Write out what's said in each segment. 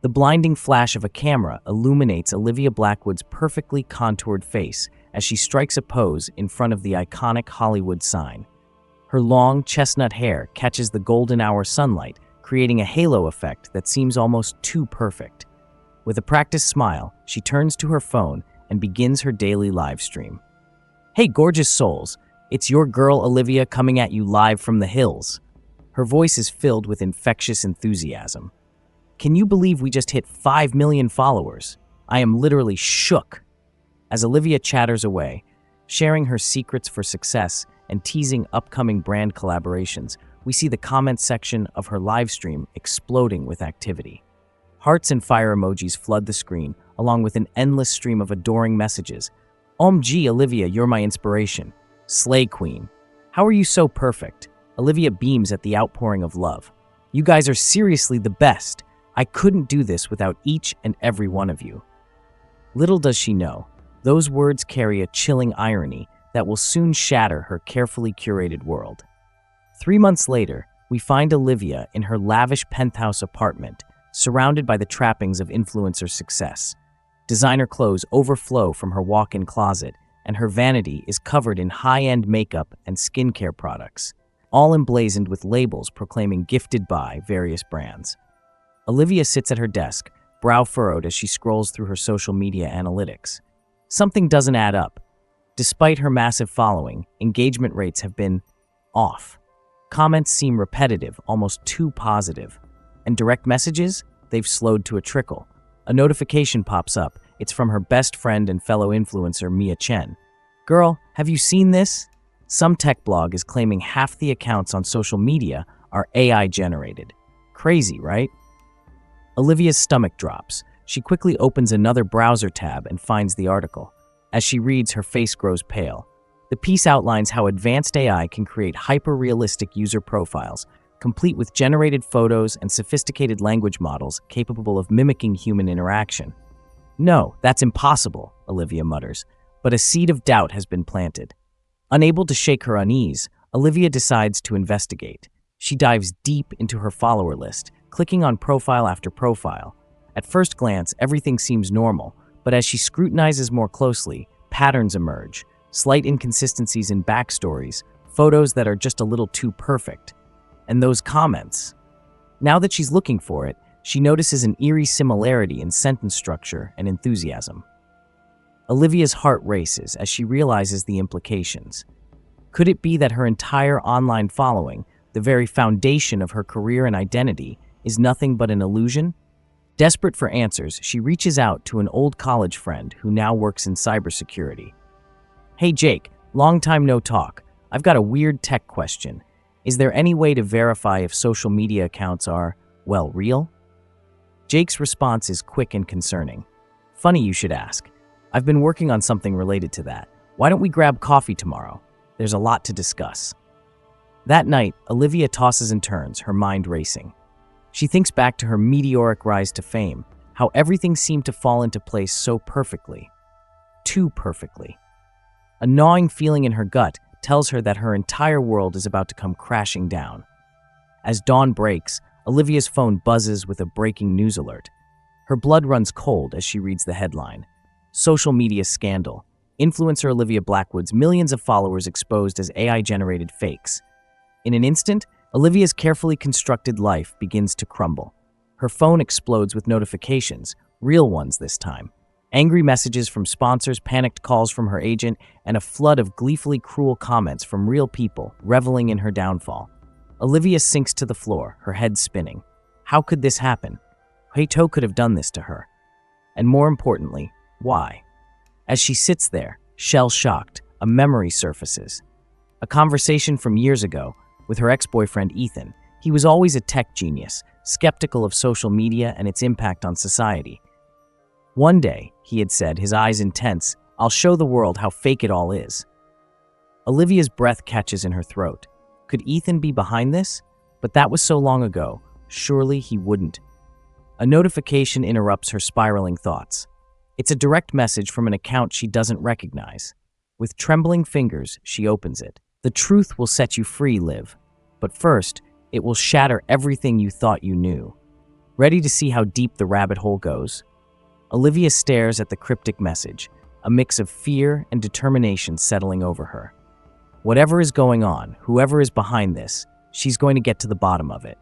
The blinding flash of a camera illuminates Olivia Blackwood's perfectly contoured face as she strikes a pose in front of the iconic Hollywood sign. Her long, chestnut hair catches the golden hour sunlight, creating a halo effect that seems almost too perfect. With a practiced smile, she turns to her phone and begins her daily live stream. "Hey, gorgeous souls, it's your girl Olivia coming at you live from the hills." Her voice is filled with infectious enthusiasm. "Can you believe we just hit 5 million followers? I am literally shook." As Olivia chatters away, sharing her secrets for success and teasing upcoming brand collaborations, we see the comment section of her live stream exploding with activity. Hearts and fire emojis flood the screen, along with an endless stream of adoring messages. "OMG, Olivia, you're my inspiration. Slay Queen. How are you so perfect?" Olivia beams at the outpouring of love. "You guys are seriously the best. I couldn't do this without each and every one of you." Little does she know, those words carry a chilling irony that will soon shatter her carefully curated world. 3 months later, we find Olivia in her lavish penthouse apartment, surrounded by the trappings of influencer success. Designer clothes overflow from her walk-in closet, and her vanity is covered in high-end makeup and skincare products, all emblazoned with labels proclaiming "gifted by" various brands. Olivia sits at her desk, brow furrowed as she scrolls through her social media analytics. Something doesn't add up. Despite her massive following, engagement rates have been off. Comments seem repetitive, almost too positive. And direct messages? They've slowed to a trickle. A notification pops up. It's from her best friend and fellow influencer, Mia Chen. "Girl, have you seen this?" Some tech blog is claiming half the accounts on social media are AI generated. Crazy, right? Olivia's stomach drops. She quickly opens another browser tab and finds the article. As she reads, her face grows pale. The piece outlines how advanced AI can create hyper-realistic user profiles, complete with generated photos and sophisticated language models capable of mimicking human interaction. "No, that's impossible," Olivia mutters, but a seed of doubt has been planted. Unable to shake her unease, Olivia decides to investigate. She dives deep into her follower list, clicking on profile after profile. At first glance, everything seems normal, but as she scrutinizes more closely, patterns emerge, slight inconsistencies in backstories, photos that are just a little too perfect. And those comments. Now that she's looking for it, she notices an eerie similarity in sentence structure and enthusiasm. Olivia's heart races as she realizes the implications. Could it be that her entire online following, the very foundation of her career and identity, is nothing but an illusion? Desperate for answers, she reaches out to an old college friend who now works in cybersecurity. "Hey Jake, long time no talk. I've got a weird tech question. Is there any way to verify if social media accounts are, well, real?" Jake's response is quick and concerning. "Funny you should ask. I've been working on something related to that. Why don't we grab coffee tomorrow? There's a lot to discuss." That night, Olivia tosses and turns, her mind racing. She thinks back to her meteoric rise to fame, how everything seemed to fall into place so perfectly. Too perfectly. A gnawing feeling in her gut tells her that her entire world is about to come crashing down. As dawn breaks, Olivia's phone buzzes with a breaking news alert. Her blood runs cold as she reads the headline. Social media scandal. Influencer Olivia Blackwood's millions of followers exposed as AI-generated fakes. In an instant, Olivia's carefully constructed life begins to crumble. Her phone explodes with notifications, real ones this time. Angry messages from sponsors, panicked calls from her agent, and a flood of gleefully cruel comments from real people reveling in her downfall. Olivia sinks to the floor, her head spinning. How could this happen? Heito could have done this to her. And more importantly, why? As she sits there, shell-shocked, a memory surfaces. A conversation from years ago with her ex-boyfriend Ethan. He was always a tech genius, skeptical of social media and its impact on society. One day, he had said, his eyes intense, "I'll show the world how fake it all is." Olivia's breath catches in her throat. Could Ethan be behind this? But that was so long ago. Surely he wouldn't. A notification interrupts her spiraling thoughts. It's a direct message from an account she doesn't recognize. With trembling fingers, she opens it. "The truth will set you free, Liv. But first, it will shatter everything you thought you knew." Ready to see how deep the rabbit hole goes? Olivia stares at the cryptic message, a mix of fear and determination settling over her. Whatever is going on, whoever is behind this, she's going to get to the bottom of it.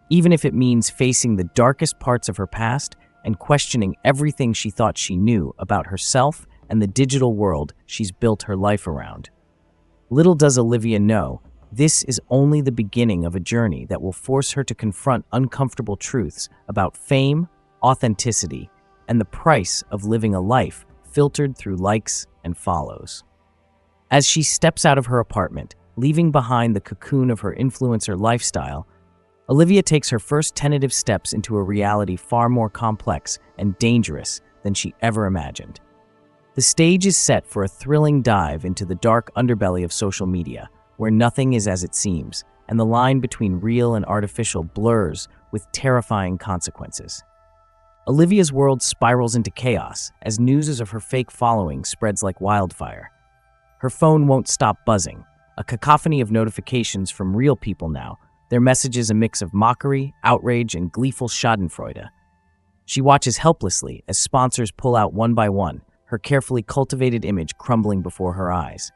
Even if it means facing the darkest parts of her past and questioning everything she thought she knew about herself and the digital world she's built her life around. Little does Olivia know, this is only the beginning of a journey that will force her to confront uncomfortable truths about fame, authenticity, and the price of living a life filtered through likes and follows. As she steps out of her apartment, leaving behind the cocoon of her influencer lifestyle, Olivia takes her first tentative steps into a reality far more complex and dangerous than she ever imagined. The stage is set for a thrilling dive into the dark underbelly of social media, where nothing is as it seems, and the line between real and artificial blurs with terrifying consequences. Olivia's world spirals into chaos as news of her fake following spreads like wildfire. Her phone won't stop buzzing, a cacophony of notifications from real people now, their messages a mix of mockery, outrage, and gleeful schadenfreude. She watches helplessly as sponsors pull out one by one, her carefully cultivated image crumbling before her eyes.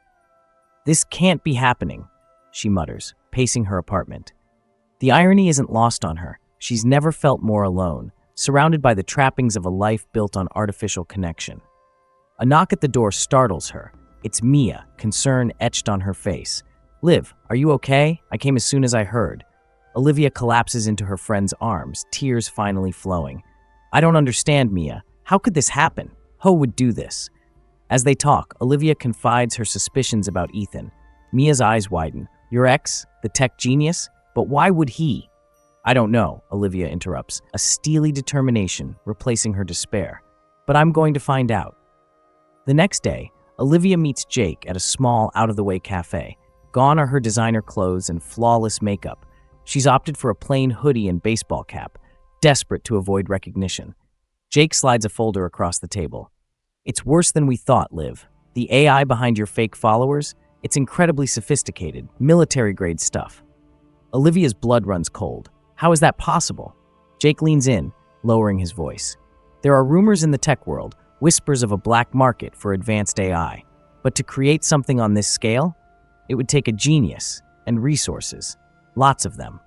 "This can't be happening," she mutters, pacing her apartment. The irony isn't lost on her. She's never felt more alone, surrounded by the trappings of a life built on artificial connection. A knock at the door startles her. It's Mia, concern etched on her face. "Liv, are you okay? I came as soon as I heard." Olivia collapses into her friend's arms, tears finally flowing. "I don't understand, Mia. How could this happen? Ho would do this." As they talk, Olivia confides her suspicions about Ethan. Mia's eyes widen. "Your ex? The tech genius? But why would he?" "I don't know," Olivia interrupts, a steely determination replacing her despair. "But I'm going to find out." The next day, Olivia meets Jake at a small, out-of-the-way cafe. Gone are her designer clothes and flawless makeup. She's opted for a plain hoodie and baseball cap, desperate to avoid recognition. Jake slides a folder across the table. "It's worse than we thought, Liv. The AI behind your fake followers? It's incredibly sophisticated, military-grade stuff." Olivia's blood runs cold. "How is that possible?" Jake leans in, lowering his voice. "There are rumors in the tech world, whispers of a black market for advanced AI. But to create something on this scale, it would take a genius and resources. Lots of them."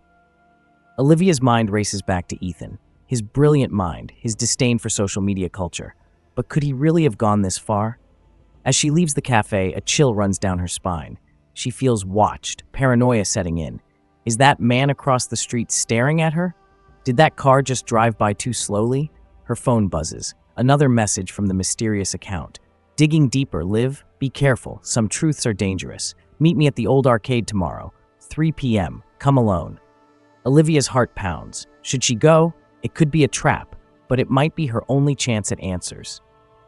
Olivia's mind races back to Ethan, his brilliant mind, his disdain for social media culture. But could he really have gone this far? As she leaves the cafe, a chill runs down her spine. She feels watched, paranoia setting in. Is that man across the street staring at her? Did that car just drive by too slowly? Her phone buzzes. Another message from the mysterious account. "Digging deeper, Liv. Be careful. Some truths are dangerous. Meet me at the old arcade tomorrow. 3 p.m. Come alone." Olivia's heart pounds. Should she go? It could be a trap, but it might be her only chance at answers.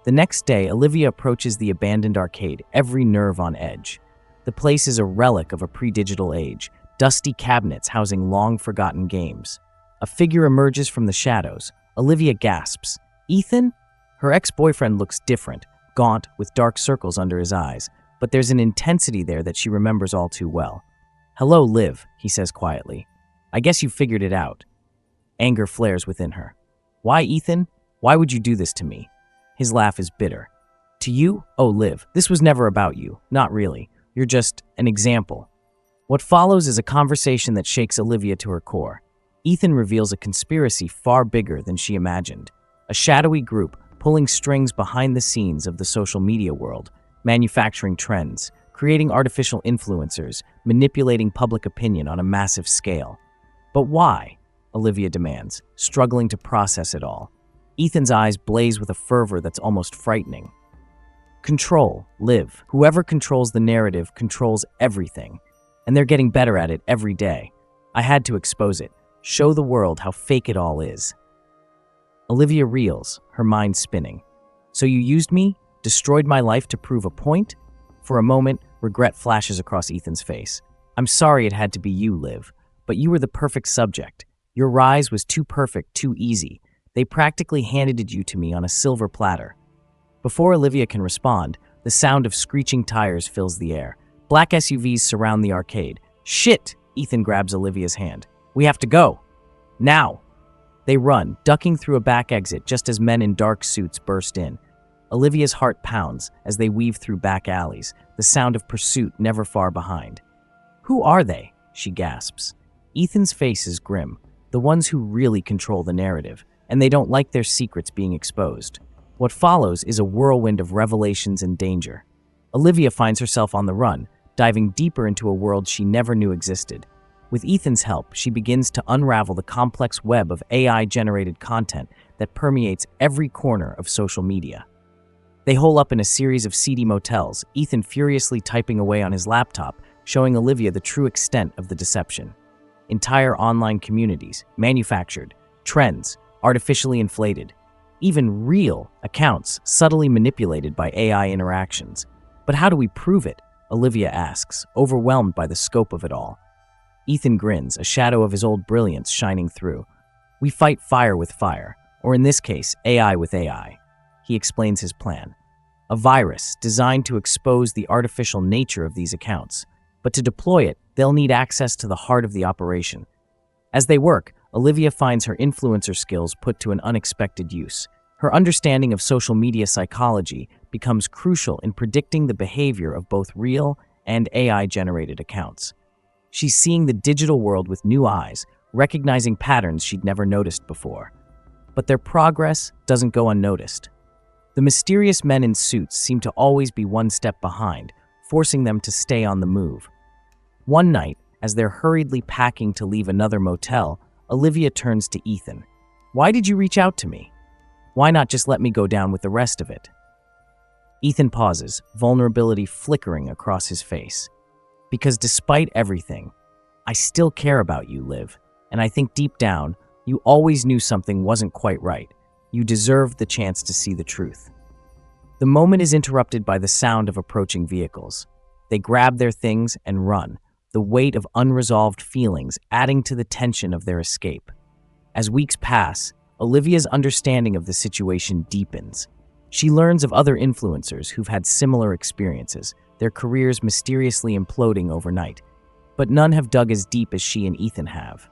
The next day, Olivia approaches the abandoned arcade, every nerve on edge. The place is a relic of a pre-digital age, dusty cabinets housing long-forgotten games. A figure emerges from the shadows. Olivia gasps. "Ethan?" Her ex-boyfriend looks different, gaunt, with dark circles under his eyes, but there's an intensity there that she remembers all too well. "Hello, Liv," he says quietly. "I guess you figured it out." Anger flares within her. "Why, Ethan? Why would you do this to me?" His laugh is bitter. "To you? Oh, Liv, this was never about you. Not really. You're just an example." What follows is a conversation that shakes Olivia to her core. Ethan reveals a conspiracy far bigger than she imagined. A shadowy group pulling strings behind the scenes of the social media world, manufacturing trends, creating artificial influencers, manipulating public opinion on a massive scale. But why? Olivia demands, struggling to process it all. Ethan's eyes blaze with a fervor that's almost frightening. Control, Liv. Whoever controls the narrative controls everything, and they're getting better at it every day. I had to expose it, show the world how fake it all is. Olivia reels, her mind spinning. So you used me, destroyed my life to prove a point? For a moment, regret flashes across Ethan's face. I'm sorry it had to be you, Liv, but you were the perfect subject. Your rise was too perfect, too easy. They practically handed you to me on a silver platter. Before Olivia can respond, the sound of screeching tires fills the air. Black SUVs surround the arcade. Shit! Ethan grabs Olivia's hand. We have to go. Now! They run, ducking through a back exit just as men in dark suits burst in. Olivia's heart pounds as they weave through back alleys, the sound of pursuit never far behind. "Who are they?" she gasps. Ethan's face is grim, the ones who really control the narrative, and they don't like their secrets being exposed. What follows is a whirlwind of revelations and danger. Olivia finds herself on the run, diving deeper into a world she never knew existed. With Ethan's help, she begins to unravel the complex web of AI-generated content that permeates every corner of social media. They hole up in a series of seedy motels, Ethan furiously typing away on his laptop, showing Olivia the true extent of the deception. Entire online communities, manufactured, trends, artificially inflated, even real accounts subtly manipulated by AI interactions. But how do we prove it? Olivia asks, overwhelmed by the scope of it all. Ethan grins, a shadow of his old brilliance shining through. "We fight fire with fire, or in this case, AI with AI." He explains his plan. A virus designed to expose the artificial nature of these accounts. But to deploy it, they'll need access to the heart of the operation. As they work, Olivia finds her influencer skills put to an unexpected use. Her understanding of social media psychology becomes crucial in predicting the behavior of both real and AI-generated accounts. She's seeing the digital world with new eyes, recognizing patterns she'd never noticed before. But their progress doesn't go unnoticed. The mysterious men in suits seem to always be one step behind, forcing them to stay on the move. One night, as they're hurriedly packing to leave another motel, Olivia turns to Ethan. "Why did you reach out to me? Why not just let me go down with the rest of it?" Ethan pauses, vulnerability flickering across his face. "Because despite everything, I still care about you, Liv, and I think deep down, you always knew something wasn't quite right. You deserved the chance to see the truth." The moment is interrupted by the sound of approaching vehicles. They grab their things and run, the weight of unresolved feelings adding to the tension of their escape. As weeks pass, Olivia's understanding of the situation deepens. She learns of other influencers who've had similar experiences, their careers mysteriously imploding overnight. But none have dug as deep as she and Ethan have.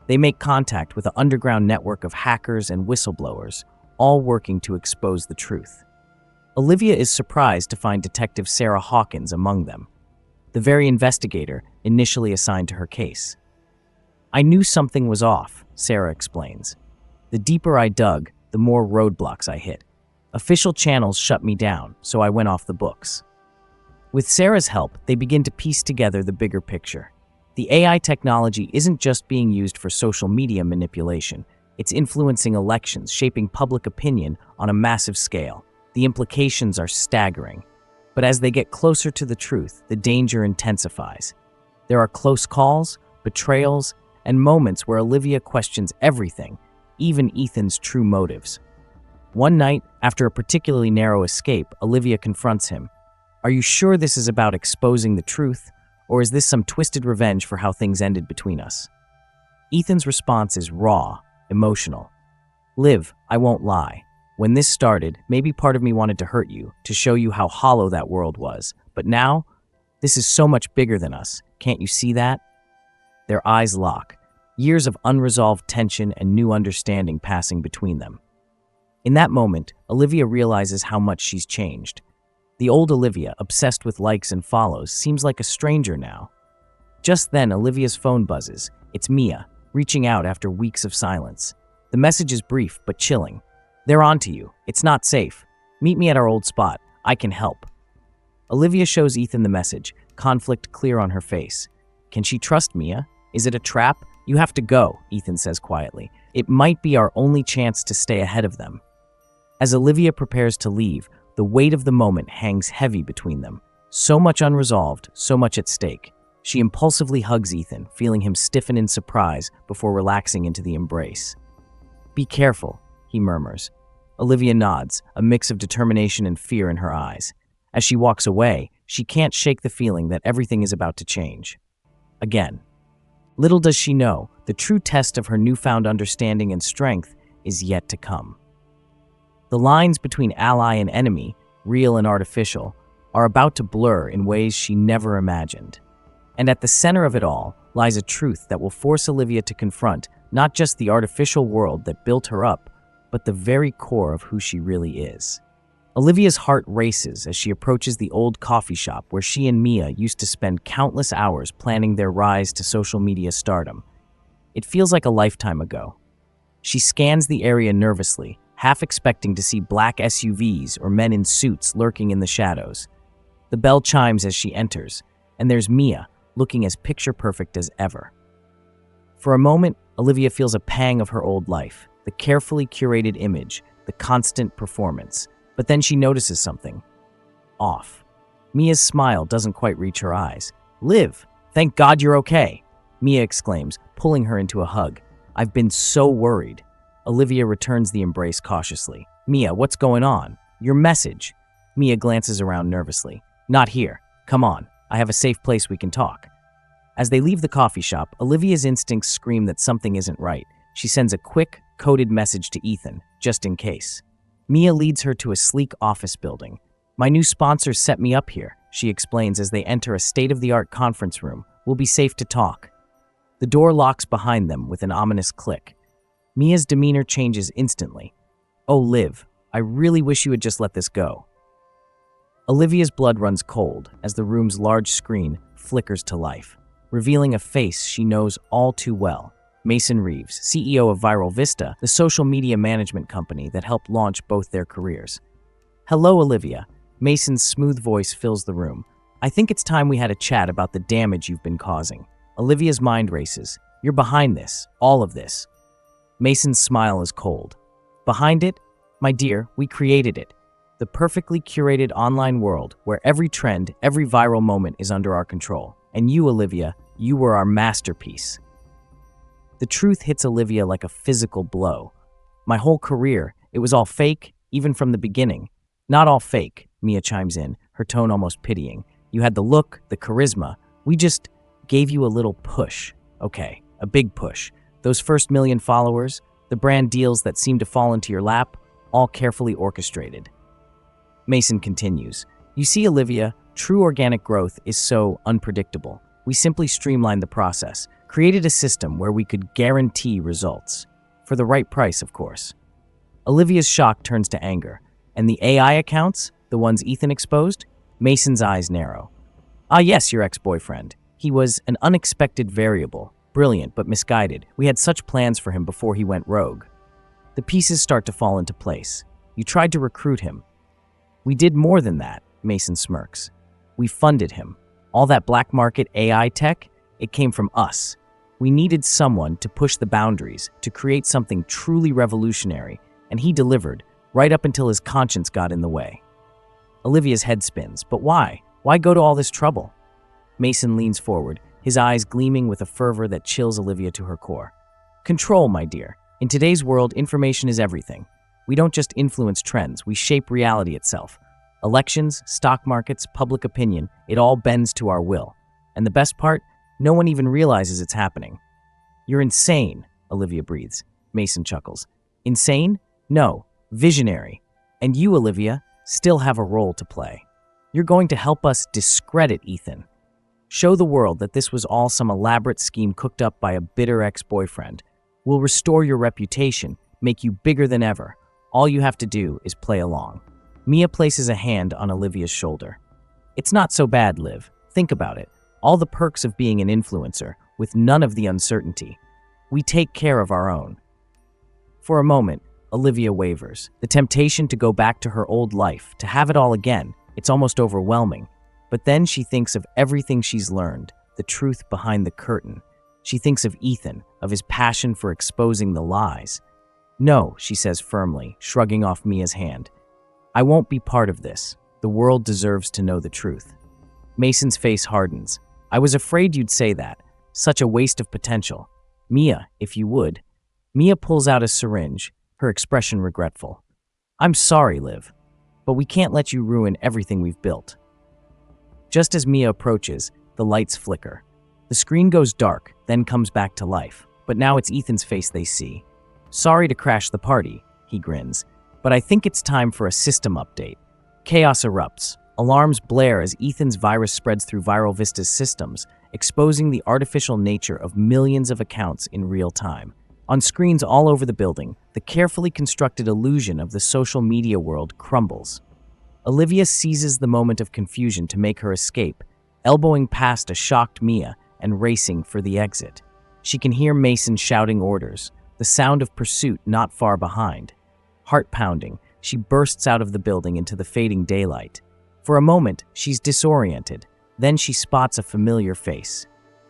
They make contact with an underground network of hackers and whistleblowers, all working to expose the truth. Olivia is surprised to find Detective Sarah Hawkins among them, the very investigator initially assigned to her case. "I knew something was off," Sarah explains. "The deeper I dug, the more roadblocks I hit. Official channels shut me down, so I went off the books." With Sarah's help, they begin to piece together the bigger picture. The AI technology isn't just being used for social media manipulation. It's influencing elections, shaping public opinion on a massive scale. The implications are staggering. But as they get closer to the truth, the danger intensifies. There are close calls, betrayals, and moments where Olivia questions everything, even Ethan's true motives. One night, after a particularly narrow escape, Olivia confronts him. "Are you sure this is about exposing the truth, or is this some twisted revenge for how things ended between us?" Ethan's response is raw, emotional. "Liv, I won't lie. When this started, maybe part of me wanted to hurt you, to show you how hollow that world was. But now, this is so much bigger than us. Can't you see that?" Their eyes lock, years of unresolved tension and new understanding passing between them. In that moment, Olivia realizes how much she's changed. The old Olivia, obsessed with likes and follows, seems like a stranger now. Just then, Olivia's phone buzzes. It's Mia, reaching out after weeks of silence. The message is brief but chilling. "They're on to you. It's not safe. Meet me at our old spot. I can help." Olivia shows Ethan the message, conflict clear on her face. Can she trust Mia? Is it a trap? "You have to go," Ethan says quietly. "It might be our only chance to stay ahead of them." As Olivia prepares to leave, the weight of the moment hangs heavy between them. So much unresolved, so much at stake. She impulsively hugs Ethan, feeling him stiffen in surprise before relaxing into the embrace. "Be careful," he murmurs. Olivia nods, a mix of determination and fear in her eyes. As she walks away, she can't shake the feeling that everything is about to change. Again. Little does she know, the true test of her newfound understanding and strength is yet to come. The lines between ally and enemy, real and artificial, are about to blur in ways she never imagined. And at the center of it all lies a truth that will force Olivia to confront Not just the artificial world that built her up, but the very core of who she really is. Olivia's heart races as she approaches the old coffee shop where she and Mia used to spend countless hours planning their rise to social media stardom. It feels like a lifetime ago. She scans the area nervously, half expecting to see black SUVs or men in suits lurking in the shadows. The bell chimes as she enters, and there's Mia, looking as picture-perfect as ever. For a moment, Olivia feels a pang of her old life, the carefully curated image, the constant performance. But then she notices something off. Mia's smile doesn't quite reach her eyes. "Liv, thank God you're okay," Mia exclaims, pulling her into a hug. "I've been so worried." Olivia returns the embrace cautiously. "Mia, what's going on? Your message." Mia glances around nervously. "Not here. Come on. I have a safe place we can talk." As they leave the coffee shop, Olivia's instincts scream that something isn't right. She sends a quick, coded message to Ethan, just in case. Mia leads her to a sleek office building. "My new sponsors set me up here," she explains as they enter a state-of-the-art conference room. "We'll be safe to talk." The door locks behind them with an ominous click. Mia's demeanor changes instantly. "Oh, Liv, I really wish you had just let this go." Olivia's blood runs cold as the room's large screen flickers to life, revealing a face she knows all too well. Mason Reeves, CEO of Viral Vista, the social media management company that helped launch both their careers. "Hello, Olivia." Mason's smooth voice fills the room. "I think it's time we had a chat about the damage you've been causing." Olivia's mind races. "You're behind this, all of this." Mason's smile is cold. "Behind it? My dear, we created it. The perfectly curated online world where every trend, every viral moment is under our control. And you, Olivia, you were our masterpiece." The truth hits Olivia like a physical blow. "My whole career, it was all fake, even from the beginning." "Not all fake," Mia chimes in, her tone almost pitying. "You had the look, the charisma. We just gave you a little push. Okay, a big push. Those first 1 million followers, the brand deals that seemed to fall into your lap, all carefully orchestrated." Mason continues. "You see, Olivia, true organic growth is so unpredictable. We simply streamlined the process, created a system where we could guarantee results. For the right price, of course." Olivia's shock turns to anger. "And the AI accounts? The ones Ethan exposed?" Mason's eyes narrow. "Ah, yes, your ex-boyfriend. He was an unexpected variable. Brilliant, but misguided. We had such plans for him before he went rogue." The pieces start to fall into place. "You tried to recruit him." "We did more than that," Mason smirks. "We funded him. All that black market AI tech, it came from us. We needed someone to push the boundaries, to create something truly revolutionary, and he delivered, right up until his conscience got in the way." Olivia's head spins. "But why? Why go to all this trouble?" Mason leans forward, his eyes gleaming with a fervor that chills Olivia to her core. "Control, my dear. In today's world, information is everything. We don't just influence trends, we shape reality itself. Elections, stock markets, public opinion, it all bends to our will. And the best part, no one even realizes it's happening." "You're insane," Olivia breathes. Mason chuckles. "Insane? No, visionary. And you, Olivia, still have a role to play. You're going to help us discredit Ethan. Show the world that this was all some elaborate scheme cooked up by a bitter ex-boyfriend. We'll restore your reputation, make you bigger than ever. All you have to do is play along." Mia places a hand on Olivia's shoulder. "It's not so bad, Liv. Think about it. All the perks of being an influencer, with none of the uncertainty. We take care of our own." For a moment, Olivia wavers. The temptation to go back to her old life, to have it all again, it's almost overwhelming. But then she thinks of everything she's learned, the truth behind the curtain. She thinks of Ethan, of his passion for exposing the lies. "No," she says firmly, shrugging off Mia's hand. "I won't be part of this. The world deserves to know the truth." Mason's face hardens. "I was afraid you'd say that. Such a waste of potential. Mia, if you would." Mia pulls out a syringe, her expression regretful. "I'm sorry, Liv, but we can't let you ruin everything we've built." Just as Mia approaches, the lights flicker. The screen goes dark, then comes back to life. But now it's Ethan's face they see. "Sorry to crash the party," he grins, "but I think it's time for a system update." Chaos erupts. Alarms blare as Ethan's virus spreads through Viral Vista's systems, exposing the artificial nature of millions of accounts in real time. On screens all over the building, the carefully constructed illusion of the social media world crumbles. Olivia seizes the moment of confusion to make her escape, elbowing past a shocked Mia and racing for the exit. She can hear Mason shouting orders, the sound of pursuit not far behind. Heart pounding, she bursts out of the building into the fading daylight. For a moment, she's disoriented. Then she spots a familiar face.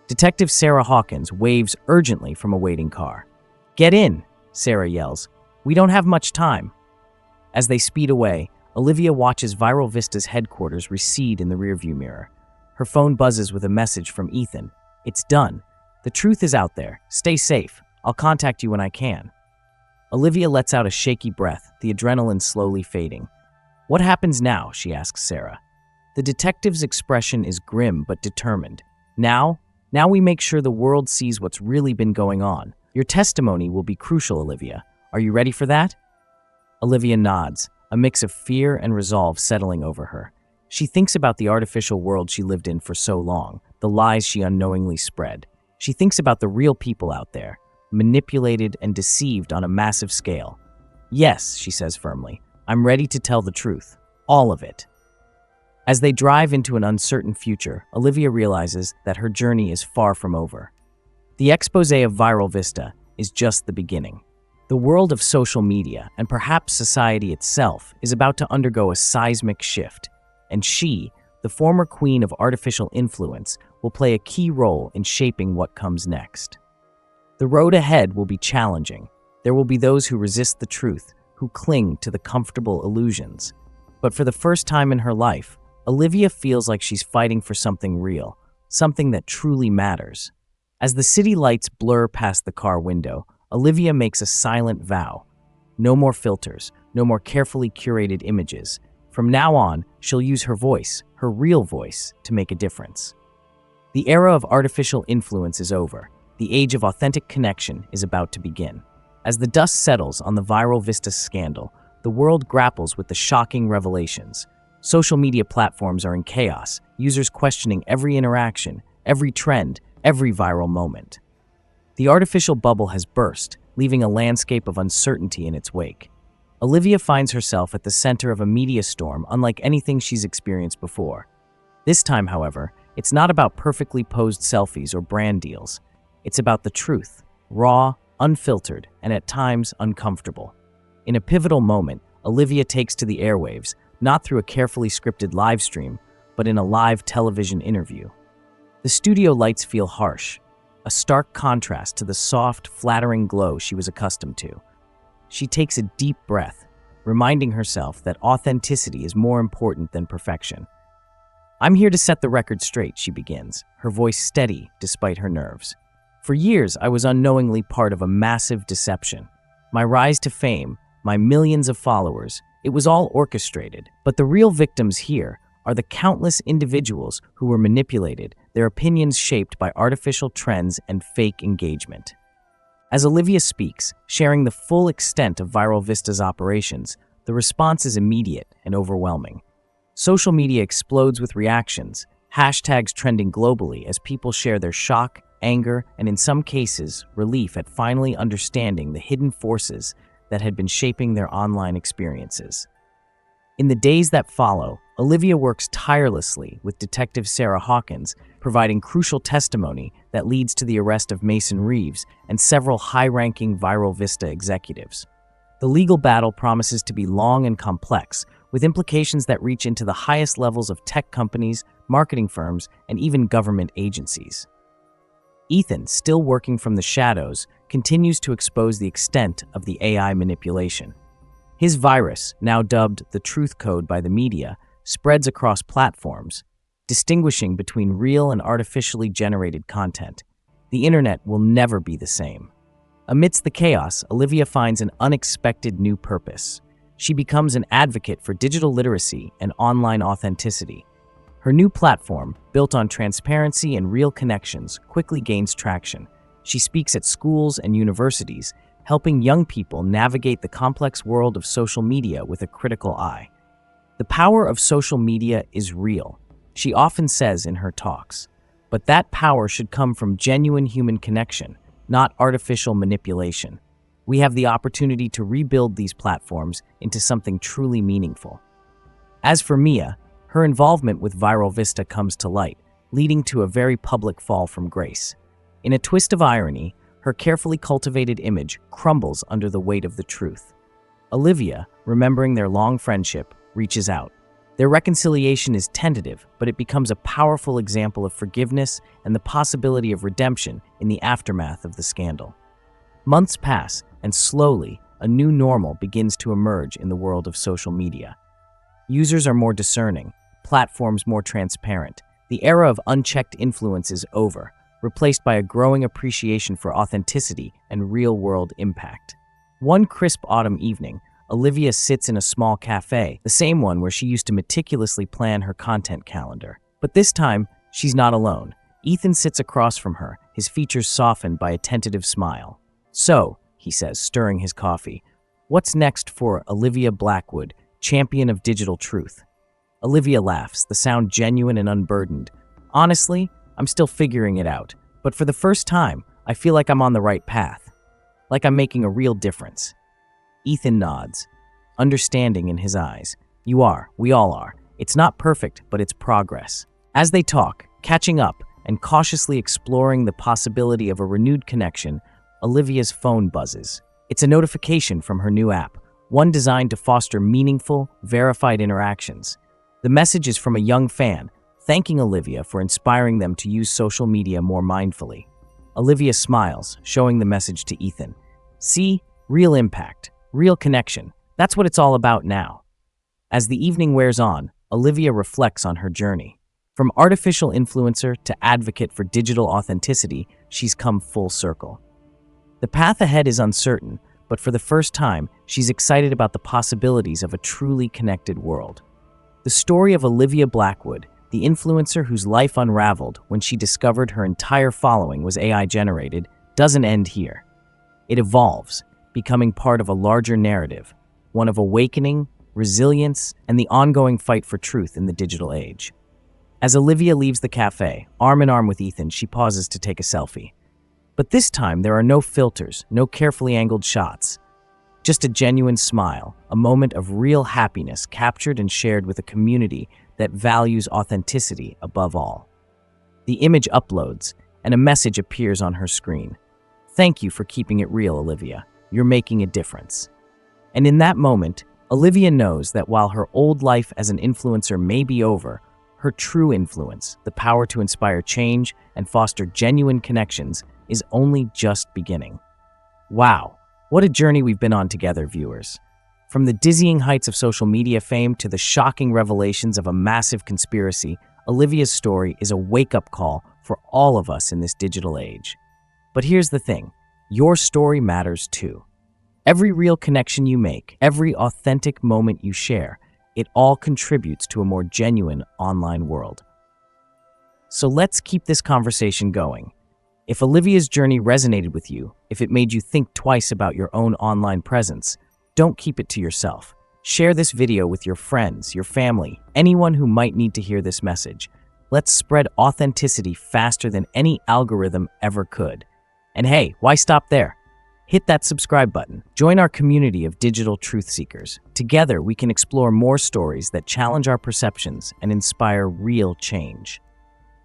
Detective Sarah Hawkins waves urgently from a waiting car. "Get in," Sarah yells. "We don't have much time." As they speed away, Olivia watches Viral Vista's headquarters recede in the rearview mirror. Her phone buzzes with a message from Ethan. "It's done. The truth is out there. Stay safe. I'll contact you when I can." Olivia lets out a shaky breath, the adrenaline slowly fading. "What happens now?" she asks Sarah. The detective's expression is grim but determined. Now we make sure the world sees what's really been going on. Your testimony will be crucial, Olivia. Are you ready for that?" Olivia nods, a mix of fear and resolve settling over her. She thinks about the artificial world she lived in for so long, the lies she unknowingly spread. She thinks about the real people out there, manipulated and deceived on a massive scale. "Yes," she says firmly, "I'm ready to tell the truth. All of it." As they drive into an uncertain future, Olivia realizes that her journey is far from over. The expose of Viral Vista is just the beginning. The world of social media, and perhaps society itself, is about to undergo a seismic shift, and she, the former queen of artificial influence, will play a key role in shaping what comes next. The road ahead will be challenging. There will be those who resist the truth, who cling to the comfortable illusions. But for the first time in her life, Olivia feels like she's fighting for something real, something that truly matters. As the city lights blur past the car window, Olivia makes a silent vow. No more filters, no more carefully curated images. From now on, she'll use her voice, her real voice, to make a difference. The era of artificial influence is over. The age of authentic connection is about to begin. As the dust settles on the Viral Vista scandal, the world grapples with the shocking revelations. Social media platforms are in chaos, users questioning every interaction, every trend, every viral moment. The artificial bubble has burst, leaving a landscape of uncertainty in its wake. Olivia finds herself at the center of a media storm unlike anything she's experienced before. This time, however, it's not about perfectly posed selfies or brand deals. It's about the truth, raw, unfiltered, and at times uncomfortable. In a pivotal moment, Olivia takes to the airwaves, not through a carefully scripted live stream, but in a live television interview. The studio lights feel harsh, a stark contrast to the soft, flattering glow she was accustomed to. She takes a deep breath, reminding herself that authenticity is more important than perfection. "I'm here to set the record straight," she begins, her voice steady despite her nerves. "For years, I was unknowingly part of a massive deception. My rise to fame, my millions of followers, it was all orchestrated. But the real victims here are the countless individuals who were manipulated, their opinions shaped by artificial trends and fake engagement." As Olivia speaks, sharing the full extent of Viral Vista's operations, the response is immediate and overwhelming. Social media explodes with reactions, hashtags trending globally as people share their shock, anger, and in some cases, relief at finally understanding the hidden forces that had been shaping their online experiences. In the days that follow, Olivia works tirelessly with Detective Sarah Hawkins, providing crucial testimony that leads to the arrest of Mason Reeves and several high-ranking Viral Vista executives. The legal battle promises to be long and complex, with implications that reach into the highest levels of tech companies, marketing firms, and even government agencies. Ethan, still working from the shadows, continues to expose the extent of the AI manipulation. His virus, now dubbed the Truth Code by the media, spreads across platforms, distinguishing between real and artificially generated content. The internet will never be the same. Amidst the chaos, Olivia finds an unexpected new purpose. She becomes an advocate for digital literacy and online authenticity. Her new platform, built on transparency and real connections, quickly gains traction. She speaks at schools and universities, helping young people navigate the complex world of social media with a critical eye. The power of social media is real, she often says in her talks, but that power should come from genuine human connection, not artificial manipulation. We have the opportunity to rebuild these platforms into something truly meaningful. As for Mia, her involvement with Viral Vista comes to light, leading to a very public fall from grace. In a twist of irony, her carefully cultivated image crumbles under the weight of the truth. Olivia, remembering their long friendship, reaches out. Their reconciliation is tentative, but it becomes a powerful example of forgiveness and the possibility of redemption in the aftermath of the scandal. Months pass, and slowly, a new normal begins to emerge in the world of social media. Users are more discerning, platforms more transparent. The era of unchecked influence is over, replaced by a growing appreciation for authenticity and real-world impact. One crisp autumn evening, Olivia sits in a small cafe, the same one where she used to meticulously plan her content calendar. But this time, she's not alone. Ethan sits across from her, his features softened by a tentative smile. "So," he says, stirring his coffee, "what's next for Olivia Blackwood, champion of digital truth?" Olivia laughs, the sound genuine and unburdened. "Honestly, I'm still figuring it out, but for the first time, I feel like I'm on the right path. Like I'm making a real difference." Ethan nods, understanding in his eyes. "You are, we all are. It's not perfect, but it's progress." As they talk, catching up, and cautiously exploring the possibility of a renewed connection, Olivia's phone buzzes. It's a notification from her new app, one designed to foster meaningful, verified interactions. The message is from a young fan, thanking Olivia for inspiring them to use social media more mindfully. Olivia smiles, showing the message to Ethan. "See? Real impact, real connection. That's what it's all about now." As the evening wears on, Olivia reflects on her journey. From artificial influencer to advocate for digital authenticity, she's come full circle. The path ahead is uncertain, but for the first time, she's excited about the possibilities of a truly connected world. The story of Olivia Blackwood, the influencer whose life unraveled when she discovered her entire following was AI-generated, doesn't end here. It evolves, becoming part of a larger narrative, one of awakening, resilience, and the ongoing fight for truth in the digital age. As Olivia leaves the cafe, arm in arm with Ethan, she pauses to take a selfie. But this time, there are no filters, no carefully angled shots. Just a genuine smile, a moment of real happiness captured and shared with a community that values authenticity above all. The image uploads, and a message appears on her screen. "Thank you for keeping it real, Olivia. You're making a difference." And in that moment, Olivia knows that while her old life as an influencer may be over, her true influence, the power to inspire change and foster genuine connections, is only just beginning. Wow, what a journey we've been on together, viewers. From the dizzying heights of social media fame to the shocking revelations of a massive conspiracy, Olivia's story is a wake-up call for all of us in this digital age. But here's the thing, your story matters too. Every real connection you make, every authentic moment you share, it all contributes to a more genuine online world. So let's keep this conversation going. If Olivia's journey resonated with you, if it made you think twice about your own online presence, don't keep it to yourself. Share this video with your friends, your family, anyone who might need to hear this message. Let's spread authenticity faster than any algorithm ever could. And hey, why stop there? Hit that subscribe button. Join our community of digital truth seekers. Together, we can explore more stories that challenge our perceptions and inspire real change.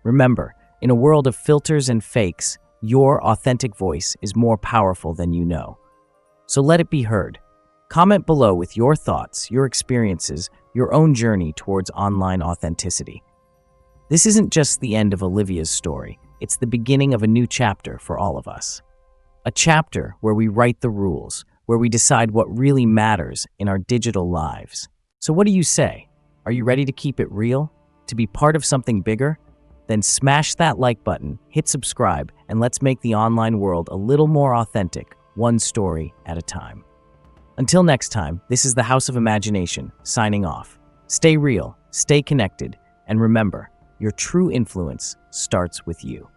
Remember, in a world of filters and fakes, your authentic voice is more powerful than you know. So let it be heard. Comment below with your thoughts, your experiences, your own journey towards online authenticity. This isn't just the end of Olivia's story, it's the beginning of a new chapter for all of us. A chapter where we write the rules, where we decide what really matters in our digital lives. So what do you say? Are you ready to keep it real? To be part of something bigger? Then smash that like button, hit subscribe, and let's make the online world a little more authentic, one story at a time. Until next time, this is the House of Imagination, signing off. Stay real, stay connected, and remember, your true influence starts with you.